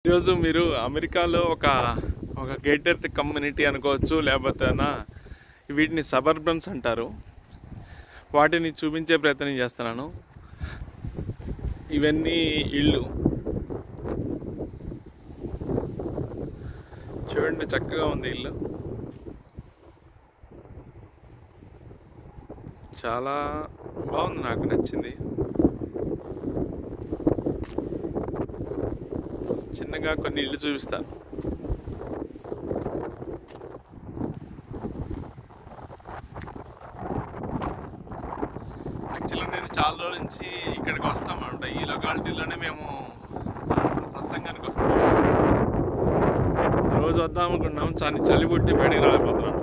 ఈరోజు మీరు అమెరికాలో ఒక ఒక గేటెడ్ కమ్యూనిటీ అనుకోవచ్చు, లేకపోతే వీటిని సబర్బన్స్ అంటారు. వాటిని చూపించే ప్రయత్నం చేస్తున్నాను. ఇవన్నీ ఇళ్ళు చూడండి, చక్కగా ఉంది ఇల్లు. చాలా బాగుంది, నాకు నచ్చింది. చిన్నగా కొన్ని ఇళ్ళు చూపిస్తాను. యాక్చువల్లీ నేను చాలా రోజుల నుంచి ఇక్కడికి వస్తామన్నమాట. ఈ లొకాలిటీలోనే మేము సత్సంగానికి వస్తాం. రోజు వద్దాం అనుకున్నాం, చలి పుట్టి బయటికి రాలేకపోతున్నాం.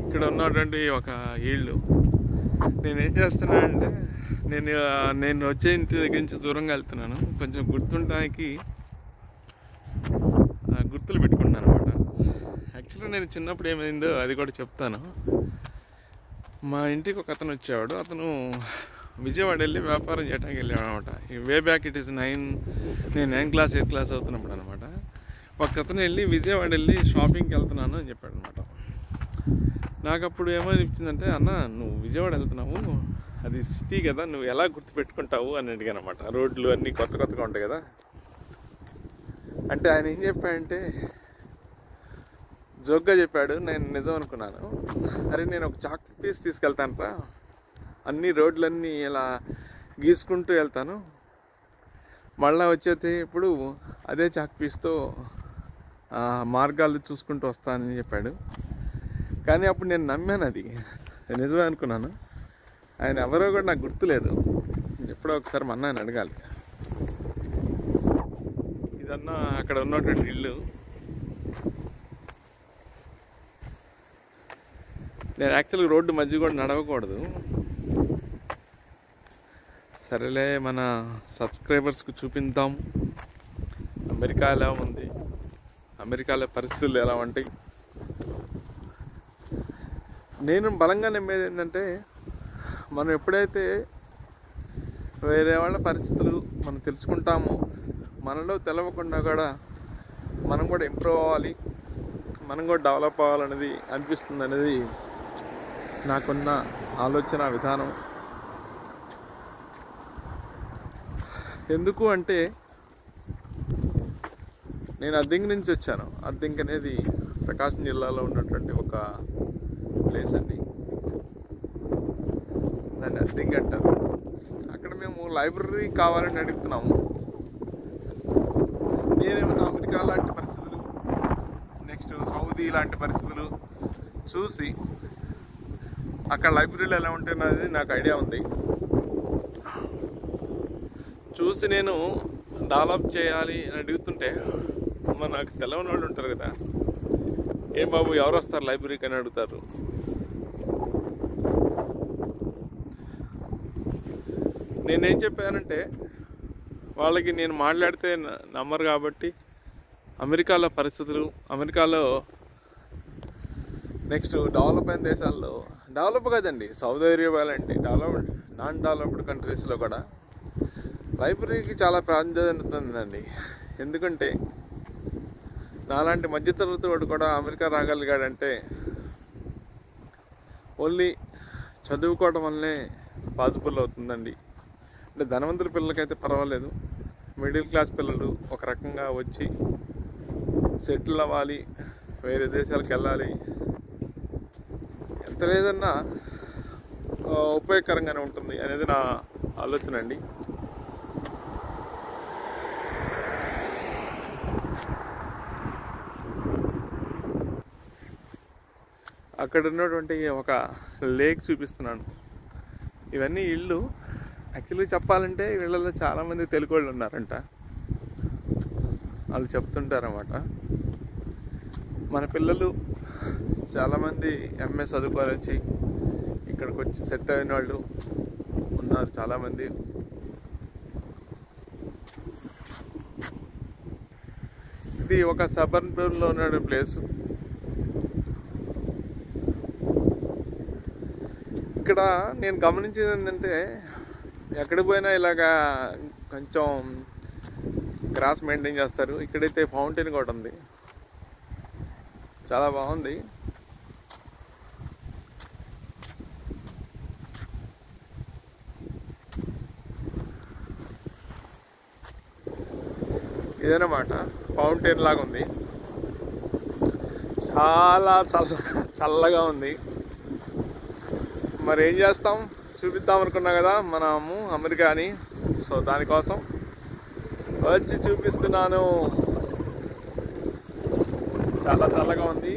ఇక్కడ ఉన్నటువంటి ఒక ఇళ్ళు నేనేం చేస్తున్నానంటే, నేను వచ్చే ఇంటి దగ్గర నుంచి దూరంగా వెళ్తున్నాను. కొంచెం గుర్తుండడానికి గుర్తులు పెట్టుకుంటున్నాను అనమాట. యాక్చువల్గా నేను చిన్నప్పుడు ఏమైందో అది కూడా చెప్తాను. మా ఇంటికి ఒక అతను వచ్చేవాడు. అతను విజయవాడ వెళ్ళి వ్యాపారం చేయడానికి వెళ్ళాడు అనమాట. వే బ్యాక్ ఇట్ ఈస్ నేను 9th క్లాస్ 8th క్లాస్ అవుతున్నప్పుడు అనమాట. ఒక అతను వెళ్ళి విజయవాడ వెళ్ళి షాపింగ్కి వెళ్తున్నాను అని చెప్పాడు అనమాట. నాకు అప్పుడు ఏమనిపించిందంటే, అన్న నువ్వు విజయవాడ వెళ్తున్నావు, అది సిటీ కదా, నువ్వు ఎలా గుర్తుపెట్టుకుంటావు అని అడిగాను అనమాట. రోడ్లు అన్నీ కొత్తగా ఉంటాయి కదా. అంటే ఆయన ఏం చెప్పాడంటే, జోక్గా చెప్పాడు. నేను నిజం అనుకున్నాను. అరే నేను ఒక చాక్ పీస్ తీసుకెళ్తాను రా, అన్ని రోడ్లన్నీ ఇలా గీసుకుంటూ వెళ్తాను, మళ్ళీ వచ్చేది ఇప్పుడు అదే చాక్ పీస్తో మార్గాలు చూసుకుంటూ వస్తానని చెప్పాడు. కానీ అప్పుడు నేను నమ్మాను, అది నిజమే అనుకున్నాను. ఆయన ఎవరో కూడా నాకు గుర్తులేదు. ఎప్పుడో ఒకసారి మా అన్నని అడగాలి. ఇదన్నా అక్కడ ఉన్నటువంటి ఇల్లు. నేను యాక్చువల్గా రోడ్డు మధ్య కూడా నడవకూడదు. సరేలే, మన సబ్స్క్రైబర్స్కి చూపిద్దాం అమెరికా ఎలా ఉంది, అమెరికాలో పరిస్థితులు ఎలా ఉంటాయి. నేను బలంగా నమ్మేది ఏంటంటే, మనం ఎప్పుడైతే వేరే వాళ్ళ పరిస్థితులు మనం తెలుసుకుంటామో, మనలో తెలవకుండా కూడా మనం కూడా ఇంప్రూవ్ అవ్వాలి, మనం కూడా డెవలప్ అవ్వాలనేది అనిపిస్తుంది. అనేది నాకున్న ఆలోచన విధానం. ఎందుకు అంటే, నేను అద్దెంకి నుంచి వచ్చాను. అద్దెంకి అనేది ప్రకాశం జిల్లాలో ఉన్నటువంటి ఒక ప్లేస్ అండి. దాన్ని అద్దెంకి అంటారు. అక్కడ మేము లైబ్రరీ కావాలని అడుగుతున్నాము. నేనేమన్నా అమెరికా లాంటి పరిస్థితులు, నెక్స్ట్ సౌదీ లాంటి పరిస్థితులు చూసి అక్కడ లైబ్రరీలు ఎలా ఉంటాయన్నది నాకు ఐడియా ఉంది. చూసి నేను డెవలప్ చేయాలి అని అడుగుతుంటే, నాకు తెలవని వాళ్ళు ఉంటారు కదా, ఏం బాబు ఎవరు వస్తారు లైబ్రరీకి అని అడుగుతారు. నేనేం చెప్పానంటే, వాళ్ళకి నేను మాట్లాడితే నమ్మరు కాబట్టి అమెరికాలో పరిస్థితులు, అమెరికాలో నెక్స్ట్ డెవలప్ అయిన దేశాల్లో, డెవలప్ కదండి, సౌదీ అరేబియా లాంటి నాన్ డెవలప్డ్ కంట్రీస్లో కూడా లైబ్రరీకి చాలా ప్రాధాన్యత ఉందండి. ఎందుకంటే నాలాంటి మధ్యతరగతి వాడు కూడా అమెరికా రాగలిగాడంటే ఓన్లీ చదువుకోవడం వల్లనే పాసిబుల్ అవుతుందండి. అంటే ధనవంతుల పిల్లలకైతే పర్వాలేదు, మిడిల్ క్లాస్ పిల్లలు ఒక రకంగా వచ్చి సెటిల్ అవ్వాలి, వేరే దేశాలకు వెళ్ళాలి, ఎంత లేదన్నా ఉపయోగకరంగానే ఉంటుంది అనేది నా ఆలోచన అండి. అక్కడ ఉన్నటువంటి ఒక లేక్ చూపిస్తున్నాను. ఇవన్నీ ఇళ్ళు. యాక్చువల్గా చెప్పాలంటే వీళ్ళలో చాలామంది తెలుగు వాళ్ళు ఉన్నారంట. వాళ్ళు చెప్తుంటారన్నమాట. మన పిల్లలు చాలామంది ఎంఏ చదువుకొని వచ్చి ఇక్కడికి వచ్చి సెట్ అయిన వాళ్ళు ఉన్నారు చాలామంది. ఇది ఒక సబర్బ్లో ఉన్న ప్లేసు. ఇక్కడ నేను గమనించింది ఏంటంటే, ఎక్కడికి పోయినా ఇలాగా కొంచెం గ్రాస్ మెయింటైన్ చేస్తారు. ఇక్కడైతే ఫౌంటైన్ కూడా ఉంది, చాలా బాగుంది. ఇదన్నమాట ఫౌంటైన్ లాగా ఉంది, చాలా చల్లగా ఉంది. మరి ఏం చేస్తాం, చూపిద్దాం అనుకున్నాం కదా మనము అమెరికాని. సో దానికోసం వచ్చి చూపిస్తున్నాను. చాలా చల్లగా ఉంది.